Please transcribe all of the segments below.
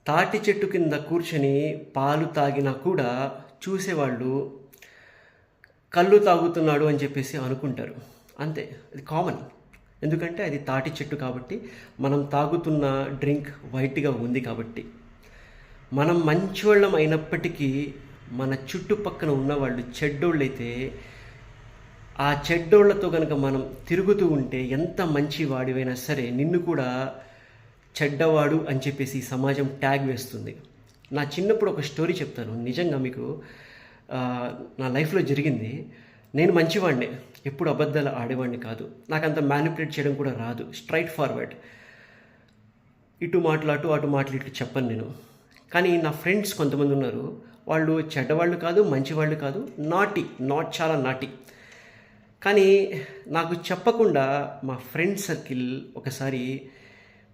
తాటి చెట్టు కింద కూర్చొని పాలు తాగినా కూడా చూసేవాళ్ళు కళ్ళు తాగుతున్నాడు అని చెప్పేసి అనుకుంటారు. అంతే, అది కామన్. ఎందుకంటే అది తాటి చెట్టు కాబట్టి, మనం తాగుతున్న డ్రింక్ వైట్గా ఉంది కాబట్టి. మనం మంచివాళ్ళం అయినప్పటికీ మన చుట్టుపక్కన ఉన్నవాళ్ళు చెడ్డోళ్ళైతే, ఆ చెడ్డోళ్లతో కనుక మనం తిరుగుతూ ఉంటే ఎంత మంచి వాడివైనా సరే నిన్ను కూడా చెడ్డవాడు అని చెప్పేసి సమాజం ట్యాగ్ వేస్తుంది. నా చిన్నప్పుడు ఒక స్టోరీ చెప్తాను, నిజంగా మీకు నా లైఫ్లో జరిగింది. నేను మంచివాడిని, ఎప్పుడు అబద్ధాలు ఆడేవాడిని కాదు. నాకు అంత మ్యానిపులేట్ చేయడం కూడా రాదు. స్ట్రైట్ ఫార్వర్డ్, ఇటు మాటలు అటు, అటు మాటలు ఇటు చెప్పను నేను. కానీ నా ఫ్రెండ్స్ కొంతమంది ఉన్నారు, వాళ్ళు చెడ్డవాళ్ళు కాదు, మంచివాళ్ళు కాదు, చాలా నాటి. కానీ నాకు చెప్పకుండా మా ఫ్రెండ్ సర్కిల్ ఒకసారి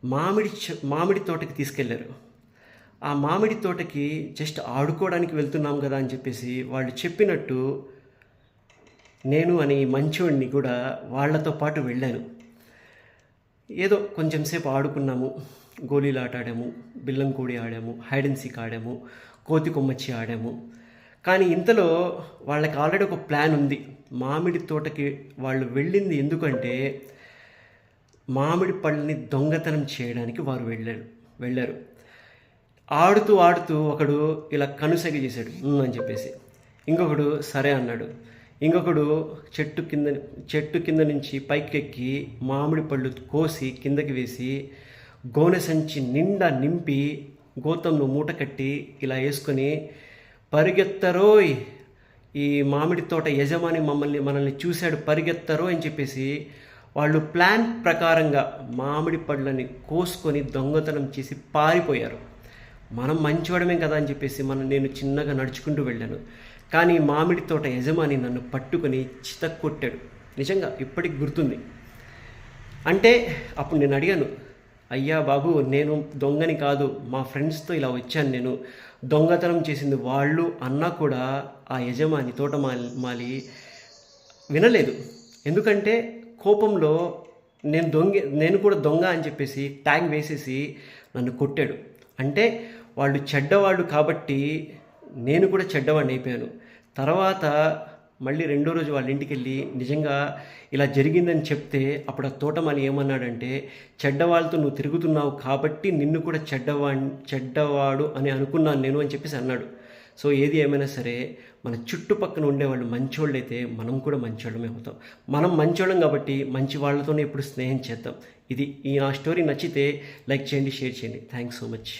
మామిడి తోటకి తీసుకెళ్లారు. ఆ మామిడి తోటకి జస్ట్ ఆడుకోవడానికి వెళ్తున్నాం కదా అని చెప్పేసి వాళ్ళు చెప్పినట్టు నేను అని మంచోడిని కూడా వాళ్ళతో పాటు వెళ్ళాను. ఏదో కొంచెం సేపు ఆడుకున్నాము, గోళీలు ఆట ఆడాము, బిల్లం కోడి ఆడాము, హైడ్ అండ్ సీక్ ఆడాము, కోతి కొమ్మచ్చి ఆడాము. కానీ ఇంతలో వాళ్ళకి ఆల్రెడీ ఒక ప్లాన్ ఉంది. మామిడి తోటకి వాళ్ళు వెళ్ళింది ఎందుకంటే మామిడి పళ్ళని దొంగతనం చేయడానికి వారు వెళ్ళారు. ఆడుతూ ఆడుతూ ఒకడు ఇలా కనుసైగ చేశాడు అని చెప్పేసి, ఇంకొకడు సరే అన్నాడు. ఇంకొకడు చెట్టు కింద నుంచి పైకెక్కి మామిడి పళ్ళు కోసి కిందకి వేసి గోనె సంచి నిండా నింపి గోతంలో మూట కట్టి ఇలా వేసుకొని పరిగెత్తరోయ్, ఈ మామిడి తోట యజమాని మనల్ని చూశాడు, పరిగెత్తరో అని చెప్పేసి వాళ్ళు ప్లాన్ ప్రకారంగా మామిడి పళ్ళని కోసుకొని దొంగతనం చేసి పారిపోయారు. మనం మంచివాడమే కదా అని చెప్పేసి నేను చిన్నగా నడుచుకుంటూ వెళ్ళాను. కానీ మామిడి తోట యజమాని నన్ను పట్టుకొని చితక్కొట్టాడు. నిజంగా ఇప్పటికి గుర్తుంది. అంటే అప్పుడు నేను అడిగాను, అయ్యా బాబు, నేను దొంగని కాదు, మా ఫ్రెండ్స్తో ఇలా వచ్చాను, నేను దొంగతనం చేసింది వాళ్ళు అన్నా కూడా ఆ యజమాని తోటమాలి వినలేదు. ఎందుకంటే కోపంలో నేను కూడా దొంగ అని చెప్పేసి ట్యాగ్ వేసేసి నన్ను కొట్టాడు. అంటే వాళ్ళు చెడ్డవాళ్ళు కాబట్టి నేను కూడా చెడ్డవాడిని అయిపోయాను. తర్వాత మళ్ళీ రెండో రోజు వాళ్ళ ఇంటికి వెళ్ళి నిజంగా ఇలా జరిగిందని చెప్తే అప్పుడు ఆ తోటమాలి ఏమన్నాడంటే, చెడ్డవాళ్ళతో నువ్వు తిరుగుతున్నావు కాబట్టి నిన్ను కూడా చెడ్డవాడు అని అనుకున్నాను నేను అని చెప్పేసి అన్నాడు. సో ఏది ఏమైనా సరే మన చుట్టుపక్కన ఉండేవాళ్ళు మంచోళ్ళు అయితే మనం కూడా మంచోళ్ళమే అవుతాం. మనం మంచోళ్ళం కాబట్టి మంచి వాళ్ళతోనే ఎప్పుడు స్నేహం చేద్దాం. ఇది ఈ నా స్టోరీ నచ్చితే లైక్ చేయండి, షేర్ చేయండి. Thanks so much.